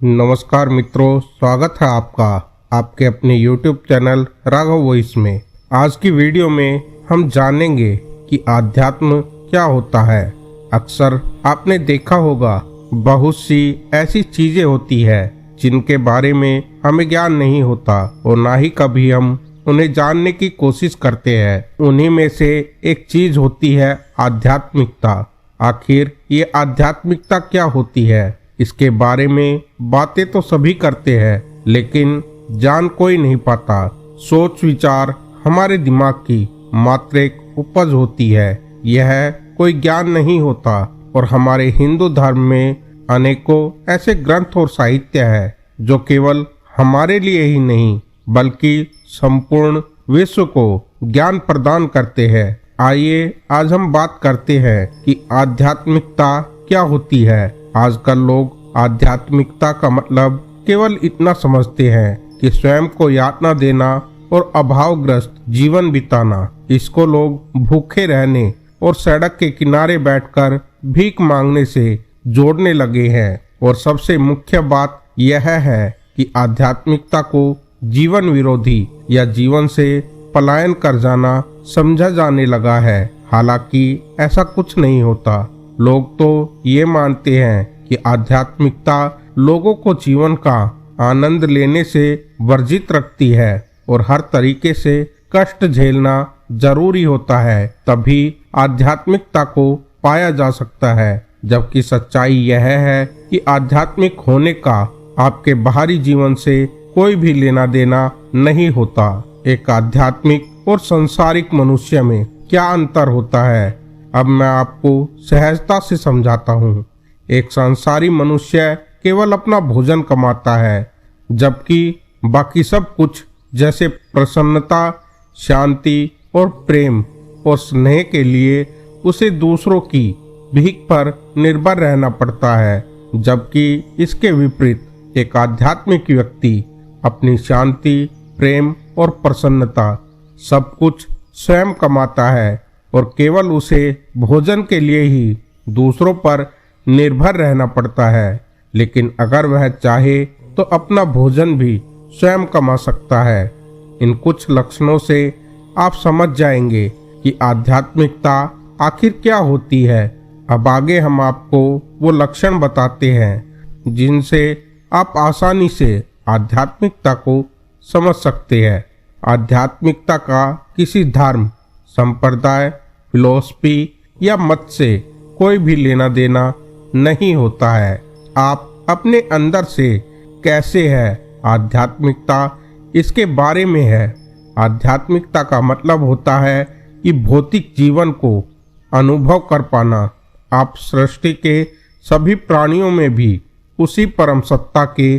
नमस्कार मित्रों, स्वागत है आपका आपके अपने YouTube चैनल राघव वॉइस में। आज की वीडियो में हम जानेंगे कि आध्यात्म क्या होता है। अक्सर आपने देखा होगा बहुत सी ऐसी चीजें होती है जिनके बारे में हमें ज्ञान नहीं होता और ना ही कभी हम उन्हें जानने की कोशिश करते हैं। उन्हीं में से एक चीज होती है आध्यात्मिकता। आखिर ये आध्यात्मिकता क्या होती है, इसके बारे में बातें तो सभी करते हैं लेकिन जान कोई नहीं पाता। सोच विचार हमारे दिमाग की मात्र एक उपज होती है, यह कोई ज्ञान नहीं होता। और हमारे हिंदू धर्म में अनेकों ऐसे ग्रंथ और साहित्य है जो केवल हमारे लिए ही नहीं बल्कि संपूर्ण विश्व को ज्ञान प्रदान करते हैं। आइए आज हम बात करते हैं कि आध्यात्मिकता क्या होती है। आजकल लोग आध्यात्मिकता का मतलब केवल इतना समझते हैं कि स्वयं को यातना देना और अभावग्रस्त जीवन बिताना। इसको लोग भूखे रहने और सड़क के किनारे बैठकर भीख मांगने से जोड़ने लगे हैं। और सबसे मुख्य बात यह है कि आध्यात्मिकता को जीवन विरोधी या जीवन से पलायन कर जाना समझा जाने लगा है। हालांकि ऐसा कुछ नहीं होता। लोग तो ये मानते हैं कि आध्यात्मिकता लोगों को जीवन का आनंद लेने से वर्जित रखती है और हर तरीके से कष्ट झेलना जरूरी होता है, तभी आध्यात्मिकता को पाया जा सकता है। जबकि सच्चाई यह है कि आध्यात्मिक होने का आपके बाहरी जीवन से कोई भी लेना देना नहीं होता। एक आध्यात्मिक और संसारिक मनुष्य में क्या अंतर होता है, अब मैं आपको सहजता से समझाता हूँ। एक संसारी मनुष्य केवल अपना भोजन कमाता है, जबकि बाकी सब कुछ जैसे प्रसन्नता, शांति और प्रेम और स्नेह के लिए उसे दूसरों की भीख पर निर्भर रहना पड़ता है। जबकि इसके विपरीत एक आध्यात्मिक व्यक्ति अपनी शांति, प्रेम और प्रसन्नता सब कुछ स्वयं कमाता है और केवल उसे भोजन के लिए ही दूसरों पर निर्भर रहना पड़ता है। लेकिन अगर वह चाहे तो अपना भोजन भी स्वयं कमा सकता है। इन कुछ लक्षणों से आप समझ जाएंगे कि आध्यात्मिकता आखिर क्या होती है। अब आगे हम आपको वो लक्षण बताते हैं जिनसे आप आसानी से आध्यात्मिकता को समझ सकते हैं। आध्यात्मिकता का किसी धर्म, संप्रदाय, फिलॉसफी या मत से कोई भी लेना देना नहीं होता है। आप अपने अंदर से कैसे है, आध्यात्मिकता इसके बारे में है। आध्यात्मिकता का मतलब होता है कि भौतिक जीवन को अनुभव कर पाना। आप सृष्टि के सभी प्राणियों में भी उसी परम सत्ता के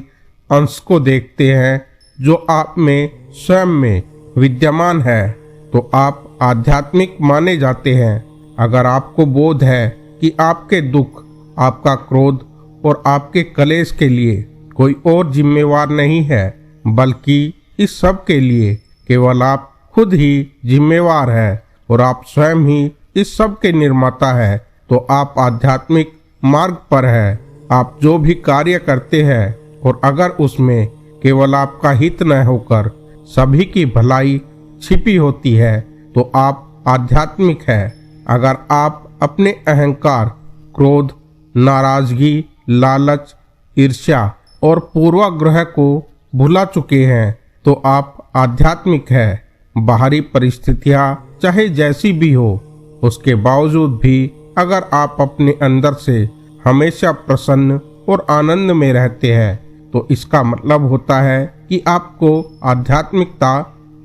अंश को देखते हैं जो आप में स्वयं में विद्यमान है, तो आप आध्यात्मिक माने जाते हैं। अगर आपको बोध है कि आपके दुख, आपका क्रोध और आपके क्लेश के लिए कोई और जिम्मेवार नहीं है बल्कि इस सब के लिए केवल आप खुद ही जिम्मेवार है और आप स्वयं ही इस सब के निर्माता है, तो आप आध्यात्मिक मार्ग पर है। आप जो भी कार्य करते हैं और अगर उसमें केवल आपका हित न होकर सभी की भलाई छिपी होती है तो आप आध्यात्मिक है। अगर आप अपने अहंकार, क्रोध, नाराजगी, लालच, ईर्ष्या और पूर्वाग्रह को भुला चुके हैं तो आप आध्यात्मिक है। बाहरी परिस्थितियां चाहे जैसी भी हो, उसके बावजूद भी अगर आप अपने अंदर से हमेशा प्रसन्न और आनंद में रहते हैं तो इसका मतलब होता है कि आपको आध्यात्मिकता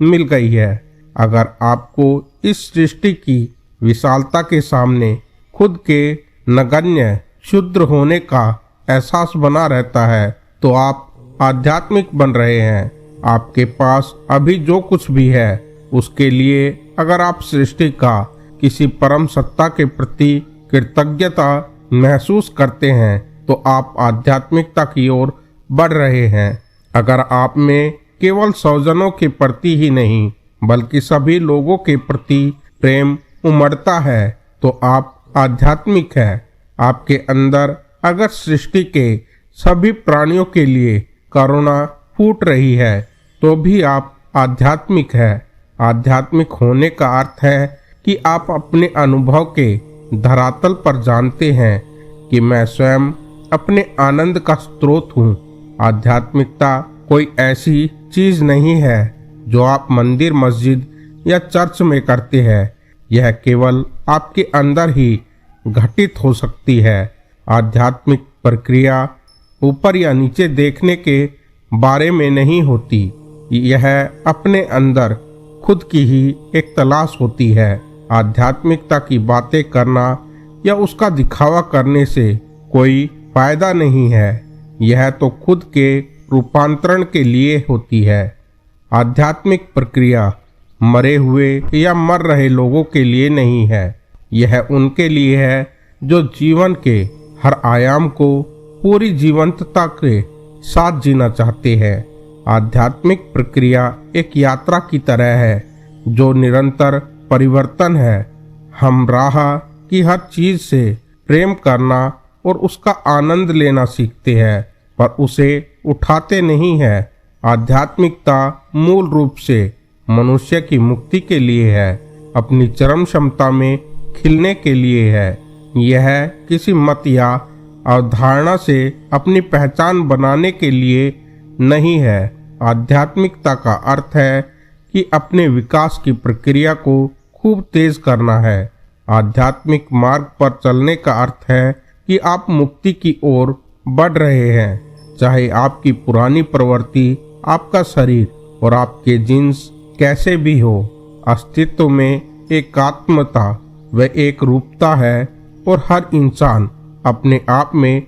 मिल गई है। अगर आपको इस सृष्टि की विशालता के सामने खुद के नगण्य, क्षुद्र होने का एहसास बना रहता है तो आप आध्यात्मिक बन रहे हैं। आपके पास अभी जो कुछ भी है उसके लिए अगर आप सृष्टि का किसी परम सत्ता के प्रति कृतज्ञता महसूस करते हैं तो आप आध्यात्मिकता की ओर बढ़ रहे हैं। अगर आप में केवल स्वजनों के प्रति ही नहीं बल्कि सभी लोगों के प्रति प्रेम उमड़ता है तो आप आध्यात्मिक है। आपके अंदर अगर सृष्टि के सभी प्राणियों के लिए करुणा फूट रही है, तो भी आप आध्यात्मिक है। आध्यात्मिक होने का अर्थ है कि आप अपने अनुभव के धरातल पर जानते हैं कि मैं स्वयं अपने आनंद का स्रोत हूँ। आध्यात्मिकता कोई ऐसी चीज नहीं है जो आप मंदिर, मस्जिद या चर्च में करते हैं। यह केवल आपके अंदर ही घटित हो सकती है। आध्यात्मिक प्रक्रिया ऊपर या नीचे देखने के बारे में नहीं होती, यह अपने अंदर खुद की ही एक तलाश होती है। आध्यात्मिकता की बातें करना या उसका दिखावा करने से कोई फायदा नहीं है, यह तो खुद के रूपांतरण के लिए होती है। आध्यात्मिक प्रक्रिया मरे हुए या मर रहे लोगों के लिए नहीं है, यह उनके लिए है जो जीवन के हर आयाम को पूरी जीवंतता के साथ जीना चाहते हैं। आध्यात्मिक प्रक्रिया एक यात्रा की तरह है जो निरंतर परिवर्तन है। हम राह की हर चीज से प्रेम करना और उसका आनंद लेना सीखते हैं, पर उसे उठाते नहीं हैं। आध्यात्मिकता मूल रूप से मनुष्य की मुक्ति के लिए है, अपनी चरम क्षमता में खिलने के लिए है। यह किसी मत या अवधारणा से अपनी पहचान बनाने के लिए नहीं है। आध्यात्मिकता का अर्थ है कि अपने विकास की प्रक्रिया को खूब तेज करना है। आध्यात्मिक मार्ग पर चलने का अर्थ है कि आप मुक्ति की ओर बढ़ रहे हैं, चाहे आपकी पुरानी प्रवृत्ति, आपका शरीर और आपके जीन्स कैसे भी हो। अस्तित्व में एकात्मता व एक रूपता है और हर इंसान अपने आप में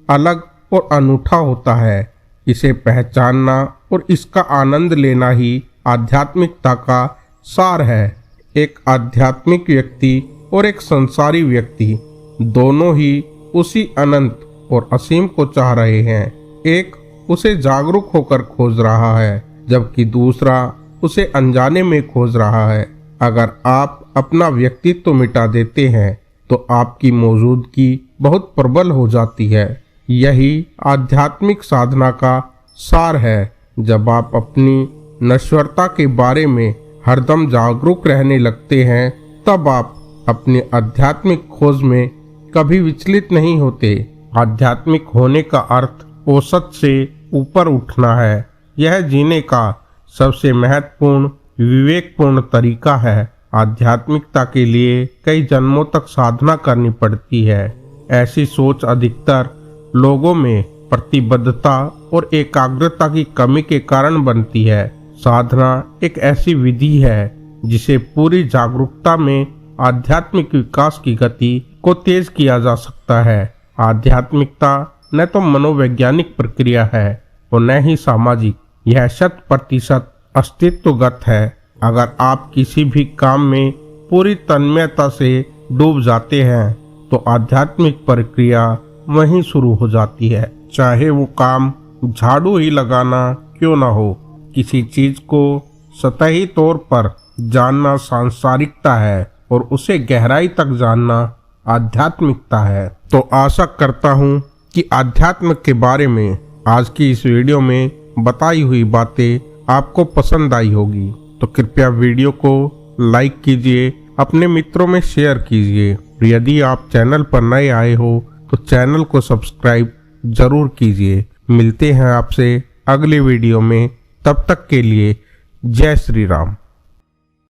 अलग और अनूठा होता है। इसे पहचानना और इसका आनंद लेना ही आध्यात्मिकता का सार है। एक आध्यात्मिक व्यक्ति और एक संसारी व्यक्ति दोनों ही उसी अनंत और असीम को चाह रहे हैं। एक उसे जागरूक होकर खोज रहा है, जबकि दूसरा उसे अनजाने में खोज रहा है। अगर आप अपना व्यक्तित्व मिटा देते हैं तो आपकी मौजूदगी बहुत प्रबल हो जाती है। यही आध्यात्मिक साधना का सार है। जब आप अपनी नश्वरता के बारे में हरदम जागरूक रहने लगते हैं, तब आप अपनी आध्यात्मिक खोज में कभी विचलित नहीं होते। आध्यात्मिक होने का अर्थ औसत से ऊपर उठना है। यह जीने का सबसे महत्वपूर्ण विवेकपूर्ण तरीका है। आध्यात्मिकता के लिए कई जन्मों तक साधना करनी पड़ती है। ऐसी सोच अधिकतर लोगों में प्रतिबद्धता और एकाग्रता की कमी के कारण बनती है। साधना एक ऐसी विधि है जिसे पूरी जागरूकता में आध्यात्मिक विकास की गति को तेज किया जा सकता है। आध्यात्मिकता न तो मनोवैज्ञानिक प्रक्रिया है और न ही सामाजिक, यह 100% अस्तित्वगत है। अगर आप किसी भी काम में पूरी तन्मयता से डूब जाते हैं तो आध्यात्मिक प्रक्रिया वहीं शुरू हो जाती है। चाहे वो काम झाड़ू ही लगाना क्यों ना हो। किसी चीज को सतही तौर पर जानना सांसारिकता है और उसे गहराई तक जानना आध्यात्मिकता है। तो आशा करता हूँ कि आध्यात्म के बारे में आज की इस वीडियो में बताई हुई बातें आपको पसंद आई होगी। तो कृपया वीडियो को लाइक कीजिए, अपने मित्रों में शेयर कीजिए। यदि आप चैनल पर नए आए हो तो चैनल को सब्सक्राइब जरूर कीजिए। मिलते हैं आपसे अगले वीडियो में, तब तक के लिए जय श्री राम।